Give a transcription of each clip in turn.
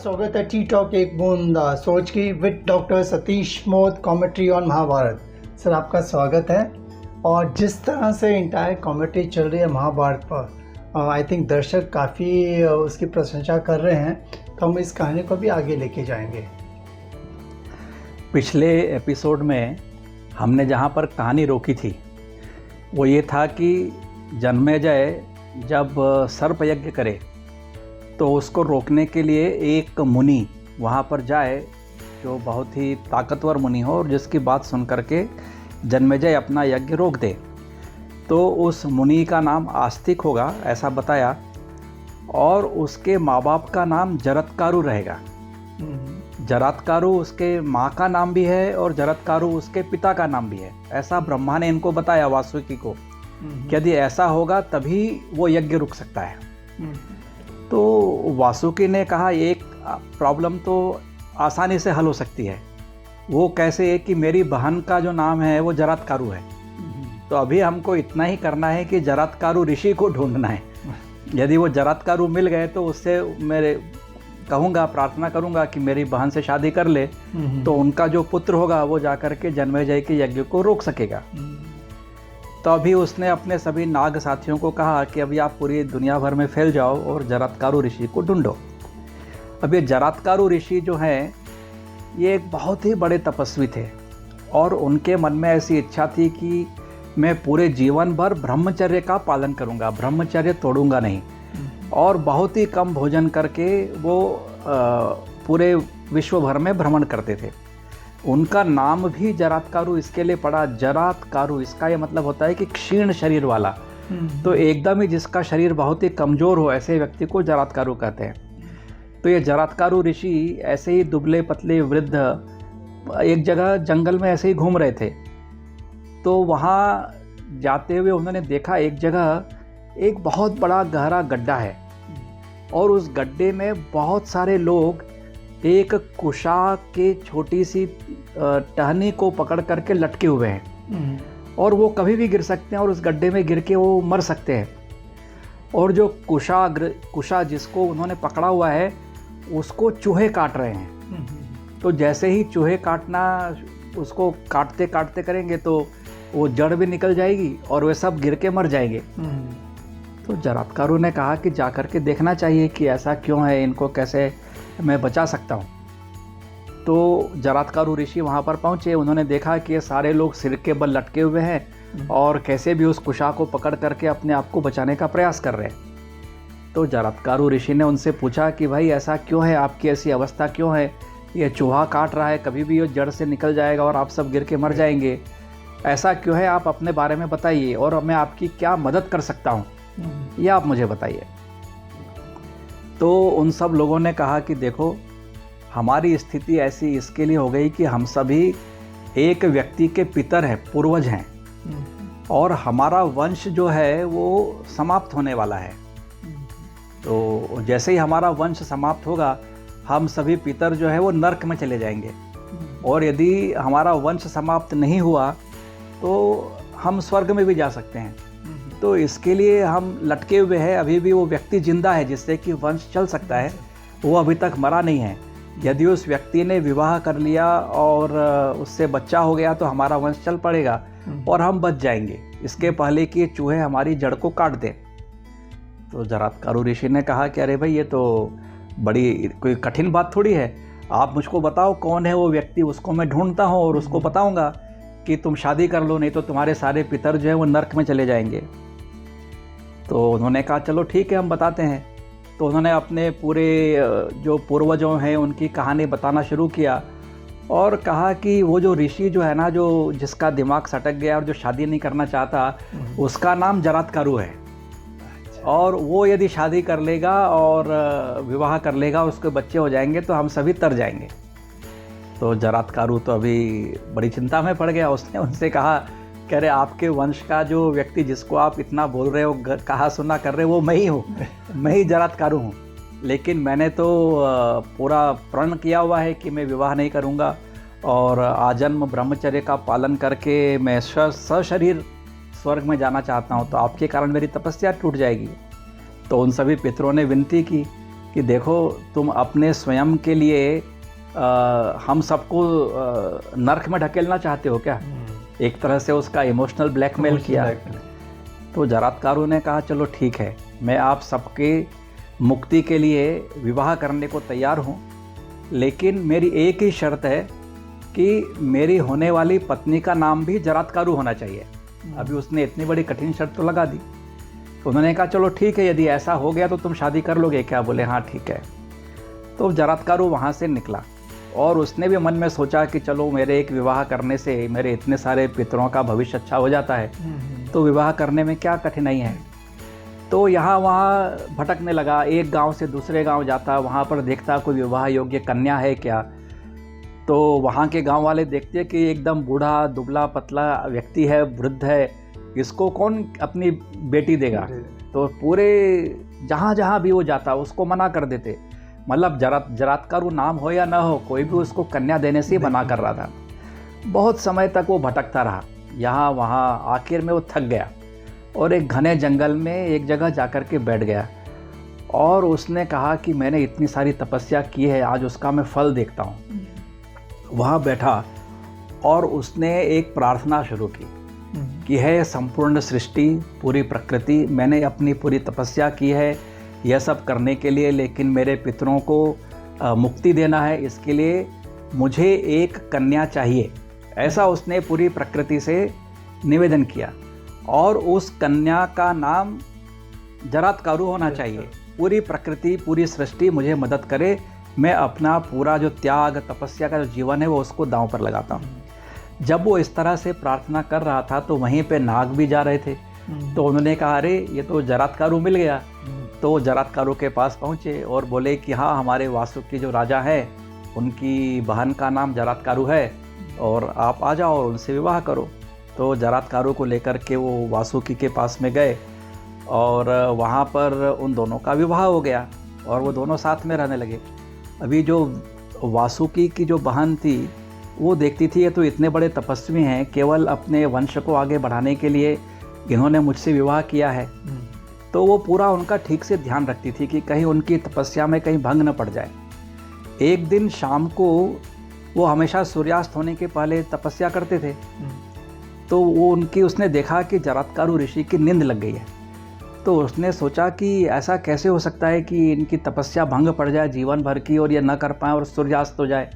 स्वागत है T talk एक बूंद सोच की with doctor Satish Mod commentary on Mahabharat. Sir आपका स्वागत है। और जिस तरह से इंटायर कॉमेंट्री चल रही है महाभारत पर, आई थिंक दर्शक काफ़ी उसकी प्रशंसा कर रहे हैं, तो हम इस कहानी को भी आगे लेके जाएंगे। पिछले एपिसोड में हमने जहाँ पर कहानी रोकी थी वो ये था कि जन्मेजय जब सर्प यज्ञ करे तो उसको रोकने के लिए एक मुनि वहाँ पर जाए जो बहुत ही ताकतवर मुनि हो और जिसकी बात सुन करके जन्मेजय अपना यज्ञ रोक दे। तो उस मुनि का नाम आस्तिक होगा ऐसा बताया, और उसके माँ बाप का नाम जरत्कारु रहेगा। जरत्कारु उसके माँ का नाम भी है और जरत्कारु उसके पिता का नाम भी है, ऐसा ब्रह्मा ने इनको बताया वासुकी को कि यदि ऐसा होगा तभी वो यज्ञ रुक सकता है। तो वासुकी ने कहा एक प्रॉब्लम तो आसानी से हल हो सकती है, वो कैसे है कि मेरी बहन का जो नाम है वो जरत्कारु है, तो अभी हमको इतना ही करना है कि जरत्कारु ऋषि को ढूंढना है। यदि वो जरत्कारु मिल गए तो उससे मेरे कहूँगा, प्रार्थना करूँगा कि मेरी बहन से शादी कर ले, तो उनका जो पुत्र होगा वो जाकर के जन्मेजय के यज्ञ को रोक सकेगा। तो अभी उसने अपने सभी नाग साथियों को कहा कि अभी आप पूरी दुनिया भर में फैल जाओ और जरत्कारु ऋषि को ढूंढो। अब ये जरत्कारु ऋषि जो हैं ये एक बहुत ही बड़े तपस्वी थे और उनके मन में ऐसी इच्छा थी कि मैं पूरे जीवन भर ब्रह्मचर्य का पालन करूंगा, ब्रह्मचर्य तोड़ूंगा नहीं, और बहुत ही कम भोजन करके वो पूरे विश्व भर में भ्रमण करते थे। उनका नाम भी जरत्कारु इसके लिए पड़ा, जरत्कारु इसका ये मतलब होता है कि क्षीण शरीर वाला। तो एकदम ही जिसका शरीर बहुत ही कमज़ोर हो ऐसे व्यक्ति को जरत्कारु कहते हैं। तो ये जरत्कारु ऋषि ऐसे ही दुबले पतले वृद्ध एक जगह जंगल में ऐसे ही घूम रहे थे। तो वहाँ जाते हुए उन्होंने देखा एक जगह एक बहुत बड़ा गहरा गड्ढा है और उस गड्ढे में बहुत सारे लोग एक कुशा के छोटी सी टहनी को पकड़ करके लटके हुए हैं और वो कभी भी गिर सकते हैं और उस गड्ढे में गिर के वो मर सकते हैं। और जो कुशा जिसको उन्होंने पकड़ा हुआ है उसको चूहे काट रहे हैं। तो जैसे ही चूहे काटना उसको काटते काटते करेंगे तो वो जड़ भी निकल जाएगी और वे सब गिर के मर जाएंगे। तो जरत्कारु ने कहा कि जा करके देखना चाहिए कि ऐसा क्यों है, इनको कैसे मैं बचा सकता हूँ। तो जरत्कारु ऋषि वहाँ पर पहुँचे, उन्होंने देखा कि ये सारे लोग सिर के बल लटके हुए हैं और कैसे भी उस कुशा को पकड़ करके अपने आप को बचाने का प्रयास कर रहे हैं। तो जरत्कारु ऋषि ने उनसे पूछा कि भाई ऐसा क्यों है, आपकी ऐसी अवस्था क्यों है, ये चूहा काट रहा है, कभी भी ये जड़ से निकल जाएगा और आप सब गिर के मर जाएंगे, ऐसा क्यों है, आप अपने बारे में बताइए और मैं आपकी क्या मदद कर सकता हूँ ये आप मुझे बताइए। तो उन सब लोगों ने कहा कि देखो हमारी स्थिति ऐसी इसके लिए हो गई कि हम सभी एक व्यक्ति के पितर हैं, पूर्वज हैं, और हमारा वंश जो है वो समाप्त होने वाला है। तो जैसे ही हमारा वंश समाप्त होगा हम सभी पितर जो है वो नर्क में चले जाएंगे, और यदि हमारा वंश समाप्त नहीं हुआ तो हम स्वर्ग में भी जा सकते हैं। तो इसके लिए हम लटके हुए हैं, अभी भी वो व्यक्ति जिंदा है जिससे कि वंश चल सकता है, वो अभी तक मरा नहीं है। यदि उस व्यक्ति ने विवाह कर लिया और उससे बच्चा हो गया तो हमारा वंश चल पड़ेगा और हम बच जाएंगे, इसके पहले कि ये चूहे हमारी जड़ को काट दें। तो जरत्कारु ऋषि ने कहा कि अरे भाई ये तो बड़ी कोई कठिन बात थोड़ी है, आप मुझको बताओ कौन है वो व्यक्ति, उसको मैं ढूंढता हूँ और उसको बताऊँगा कि तुम शादी कर लो, नहीं तो तुम्हारे सारे पितर जो है वो नर्क में चले जाएंगे। तो उन्होंने कहा चलो ठीक है हम बताते हैं। तो उन्होंने अपने पूरे जो पूर्वजों हैं उनकी कहानी बताना शुरू किया और कहा कि वो जो ऋषि जो है ना, जो जिसका दिमाग सटक गया और जो शादी नहीं करना चाहता, उसका नाम जरत्कारु है, और वो यदि शादी कर लेगा और विवाह कर लेगा, उसके बच्चे हो जाएंगे तो हम सभी तर जाएंगे। तो जरत्कारु तो अभी बड़ी चिंता में पड़ गया। उसने उनसे कहा कह रहे आपके वंश का जो व्यक्ति जिसको आप इतना बोल रहे हो, कहा सुना कर रहे हो, वो मैं ही हूँ, मैं ही जरत्कारु हूँ। लेकिन मैंने तो पूरा प्रण किया हुआ है कि मैं विवाह नहीं करूँगा और आजन्म ब्रह्मचर्य का पालन करके मैं सशरीर स्वर्ग में जाना चाहता हूँ, तो आपके कारण मेरी तपस्या टूट जाएगी। तो उन सभी पितरों ने विनती की कि देखो तुम अपने स्वयं के लिए हम सबको नर्क में ढकेलना चाहते हो क्या। एक तरह से उसका इमोशनल ब्लैकमेल किया। तो जरातकारु ने कहा चलो ठीक है, मैं आप सबके मुक्ति के लिए विवाह करने को तैयार हूँ, लेकिन मेरी एक ही शर्त है कि मेरी होने वाली पत्नी का नाम भी जरातकारु होना चाहिए। अभी उसने इतनी बड़ी कठिन शर्त तो लगा दी। तो उन्होंने कहा चलो ठीक है, यदि ऐसा हो गया तो तुम शादी कर लोगे क्या। बोले हाँ ठीक है। तो जरातकारु वहाँ से निकला और उसने भी मन में सोचा कि चलो मेरे एक विवाह करने से मेरे इतने सारे पितरों का भविष्य अच्छा हो जाता है, तो विवाह करने में क्या कठिनाई है। तो यहाँ वहाँ भटकने लगा, एक गांव से दूसरे गांव जाता, वहाँ पर देखता कोई विवाह योग्य कन्या है क्या। तो वहाँ के गांव वाले देखते कि एकदम बूढ़ा दुबला पतला व्यक्ति है, वृद्ध है, इसको कौन अपनी बेटी देगा। तो पूरे जहाँ जहाँ भी वो जाता उसको मना कर देते। मतलब जरातकारु नाम हो या ना हो, कोई भी उसको कन्या देने से ही मना कर रहा था। बहुत समय तक वो भटकता रहा, यहाँ वहाँ, आखिर में वो थक गया और एक घने जंगल में एक जगह जाकर के बैठ गया और उसने कहा कि मैंने इतनी सारी तपस्या की है, आज उसका मैं फल देखता हूँ। वहाँ बैठा और उसने एक प्रार्थना शुरू की कि है संपूर्ण सृष्टि, पूरी प्रकृति, मैंने अपनी पूरी तपस्या की है यह सब करने के लिए, लेकिन मेरे पितरों को मुक्ति देना है, इसके लिए मुझे एक कन्या चाहिए। ऐसा उसने पूरी प्रकृति से निवेदन किया और उस कन्या का नाम जरातकारु होना चाहिए। पूरी प्रकृति, पूरी सृष्टि मुझे मदद करे, मैं अपना पूरा जो त्याग तपस्या का जो जीवन है वो उसको दांव पर लगाता हूँ। जब वो इस तरह से प्रार्थना कर रहा था तो वहीं पे नाग भी जा रहे थे। तो उन्होंने कहा अरे ये तो जरातकारु मिल गया। तो जरातकारु के पास पहुँचे और बोले कि हाँ, हमारे वासुकी जो राजा है उनकी बहन का नाम जरातकारु है और आप आ जाओ और उनसे विवाह करो। तो जरातकारु को लेकर के वो वासुकी के पास में गए और वहाँ पर उन दोनों का विवाह हो गया और वो दोनों साथ में रहने लगे। अभी जो वासुकी की जो बहन थी वो देखती थी ये तो इतने बड़े तपस्वी हैं, केवल अपने वंश को आगे बढ़ाने के लिए इन्होंने मुझसे विवाह किया है। तो वो पूरा उनका ठीक से ध्यान रखती थी कि कहीं उनकी तपस्या में कहीं भंग न पड़ जाए। एक दिन शाम को वो हमेशा सूर्यास्त होने के पहले तपस्या करते थे। तो वो उसने देखा कि जरातकारु ऋषि की नींद लग गई है। तो उसने सोचा कि ऐसा कैसे हो सकता है कि इनकी तपस्या भंग पड़ जाए जीवन भर की और ये न कर पाए और सूर्यास्त हो जाए।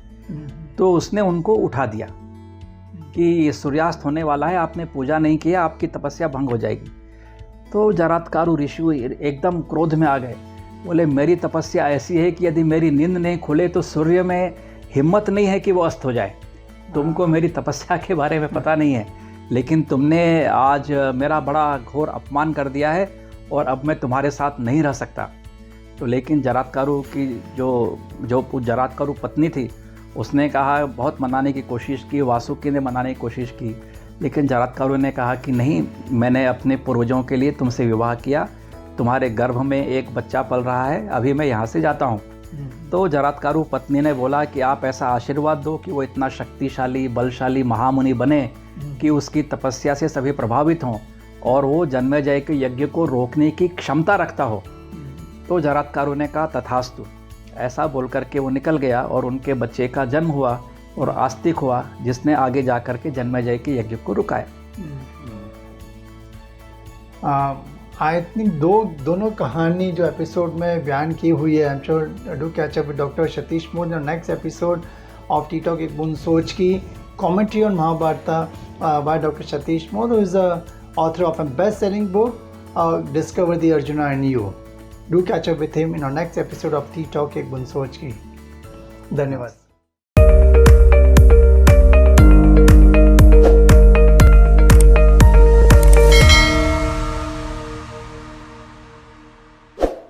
तो उसने उनको उठा दिया कि सूर्यास्त होने वाला है, आपने पूजा नहीं किया, आपकी तपस्या भंग हो जाएगी। तो जरातकारु ऋषि एकदम क्रोध में आ गए। बोले मेरी तपस्या ऐसी है कि यदि मेरी नींद नहीं खुले तो सूर्य में हिम्मत नहीं है कि वो अस्त हो जाए। तुमको मेरी तपस्या के बारे में पता नहीं है, लेकिन तुमने आज मेरा बड़ा घोर अपमान कर दिया है और अब मैं तुम्हारे साथ नहीं रह सकता। तो लेकिन जरातकारु की जो जरातकारु पत्नी थी उसने कहा, बहुत मनाने की कोशिश की, वासुकी ने मनाने की कोशिश की, लेकिन जरातकारु ने कहा कि नहीं, मैंने अपने पूर्वजों के लिए तुमसे विवाह किया, तुम्हारे गर्भ में एक बच्चा पल रहा है, अभी मैं यहाँ से जाता हूँ। तो जरातकारु पत्नी ने बोला कि आप ऐसा आशीर्वाद दो कि वो इतना शक्तिशाली बलशाली महामुनि बने कि उसकी तपस्या से सभी प्रभावित हों और वो जन्मेजय के यज्ञ को रोकने की क्षमता रखता हो। तो जरातकारु ने कहा तथास्तु। ऐसा बोल करके वो निकल गया और उनके बच्चे का जन्म हुआ और आस्तिक हुआ, जिसने आगे जा कर के जन्मेजय के यज्ञ को रुकाया। आई थिंक दोनों कहानी जो एपिसोड में बयान की हुई है, I am sure do catch up with doctor Satish mod in next episode of T talk एक बूंद सोच की commentary on Mahabharata by Dr. Satish Mode, who is the author of a best-selling book, Discover the Arjuna in You. Do catch up with him in our next episode of Tea Talk एक बूंद सोच की। धन्यवाद।